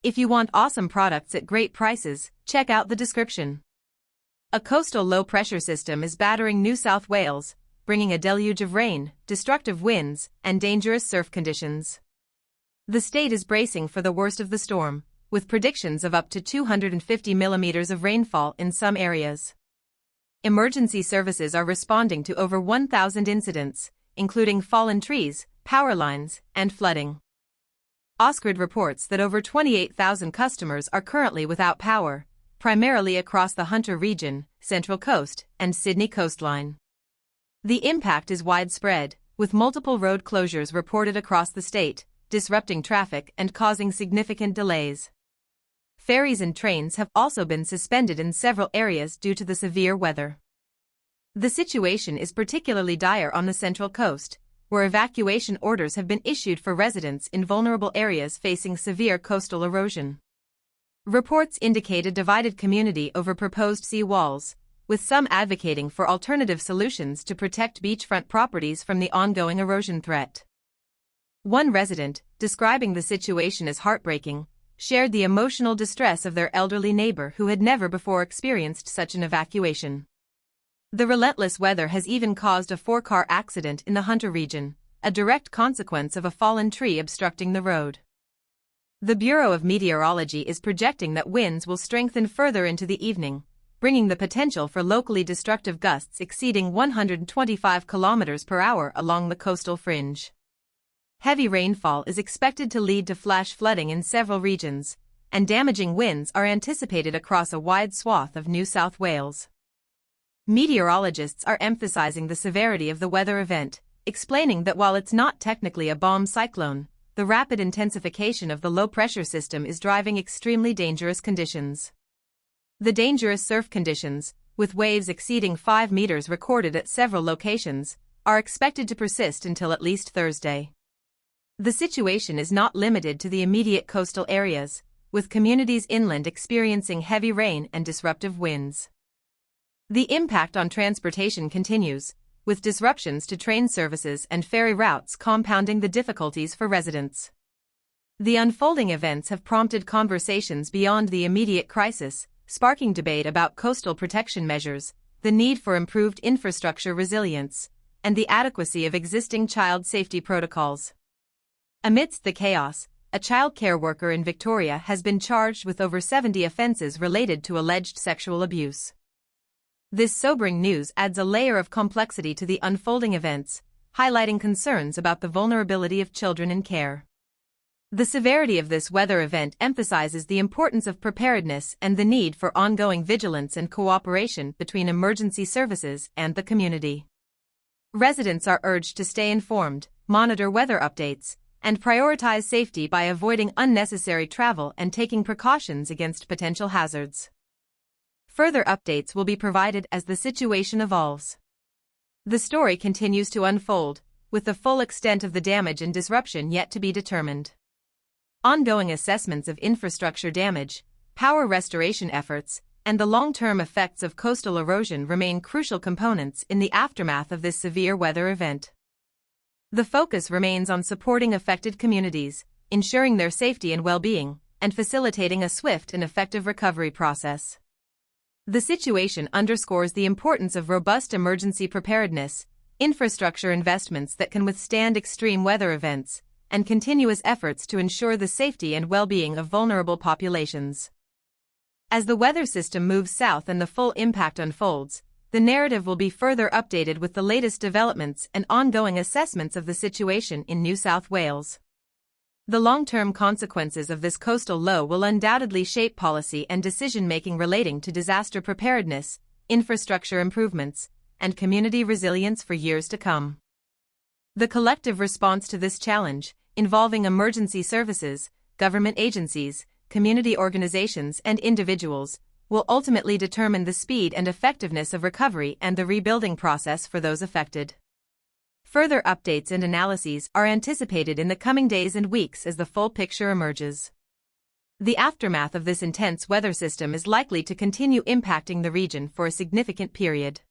If you want awesome products at great prices, check out the description. A coastal low-pressure system is battering New South Wales, bringing a deluge of rain, destructive winds, and dangerous surf conditions. The state is bracing for the worst of the storm, with predictions of up to 250 millimeters of rainfall in some areas. Emergency services are responding to over 1,000 incidents, including fallen trees, power lines, and flooding. Ausgrid reports that over 28,000 customers are currently without power, primarily across the Hunter region, Central Coast, and Sydney coastline. The impact is widespread, with multiple road closures reported across the state, disrupting traffic and causing significant delays. Ferries and trains have also been suspended in several areas due to the severe weather. The situation is particularly dire on the Central Coast, where evacuation orders have been issued for residents in vulnerable areas facing severe coastal erosion. Reports indicate a divided community over proposed sea walls, with some advocating for alternative solutions to protect beachfront properties from the ongoing erosion threat. One resident, describing the situation as heartbreaking, shared the emotional distress of their elderly neighbor who had never before experienced such an evacuation. The relentless weather has even caused a 4-car accident in the Hunter region, a direct consequence of a fallen tree obstructing the road. The Bureau of Meteorology is projecting that winds will strengthen further into the evening, bringing the potential for locally destructive gusts exceeding 125 km per hour along the coastal fringe. Heavy rainfall is expected to lead to flash flooding in several regions, and damaging winds are anticipated across a wide swath of New South Wales. Meteorologists are emphasizing the severity of the weather event, explaining that while it's not technically a bomb cyclone, the rapid intensification of the low-pressure system is driving extremely dangerous conditions. The dangerous surf conditions, with waves exceeding 5 meters recorded at several locations, are expected to persist until at least Thursday. The situation is not limited to the immediate coastal areas, with communities inland experiencing heavy rain and disruptive winds. The impact on transportation continues, with disruptions to train services and ferry routes compounding the difficulties for residents. The unfolding events have prompted conversations beyond the immediate crisis, sparking debate about coastal protection measures, the need for improved infrastructure resilience, and the adequacy of existing child safety protocols. Amidst the chaos, a childcare worker in Victoria has been charged with over 70 offences related to alleged sexual abuse. This sobering news adds a layer of complexity to the unfolding events, highlighting concerns about the vulnerability of children in care. The severity of this weather event emphasizes the importance of preparedness and the need for ongoing vigilance and cooperation between emergency services and the community. Residents are urged to stay informed, monitor weather updates, and prioritize safety by avoiding unnecessary travel and taking precautions against potential hazards. Further updates will be provided as the situation evolves. The story continues to unfold, with the full extent of the damage and disruption yet to be determined. Ongoing assessments of infrastructure damage, power restoration efforts, and the long-term effects of coastal erosion remain crucial components in the aftermath of this severe weather event. The focus remains on supporting affected communities, ensuring their safety and well-being, and facilitating a swift and effective recovery process. The situation underscores the importance of robust emergency preparedness, infrastructure investments that can withstand extreme weather events, and continuous efforts to ensure the safety and well-being of vulnerable populations. As the weather system moves south and the full impact unfolds, the narrative will be further updated with the latest developments and ongoing assessments of the situation in New South Wales. The long-term consequences of this coastal low will undoubtedly shape policy and decision-making relating to disaster preparedness, infrastructure improvements, and community resilience for years to come. The collective response to this challenge, involving emergency services, government agencies, community organizations, and individuals, will ultimately determine the speed and effectiveness of recovery and the rebuilding process for those affected. Further updates and analyses are anticipated in the coming days and weeks as the full picture emerges. The aftermath of this intense weather system is likely to continue impacting the region for a significant period.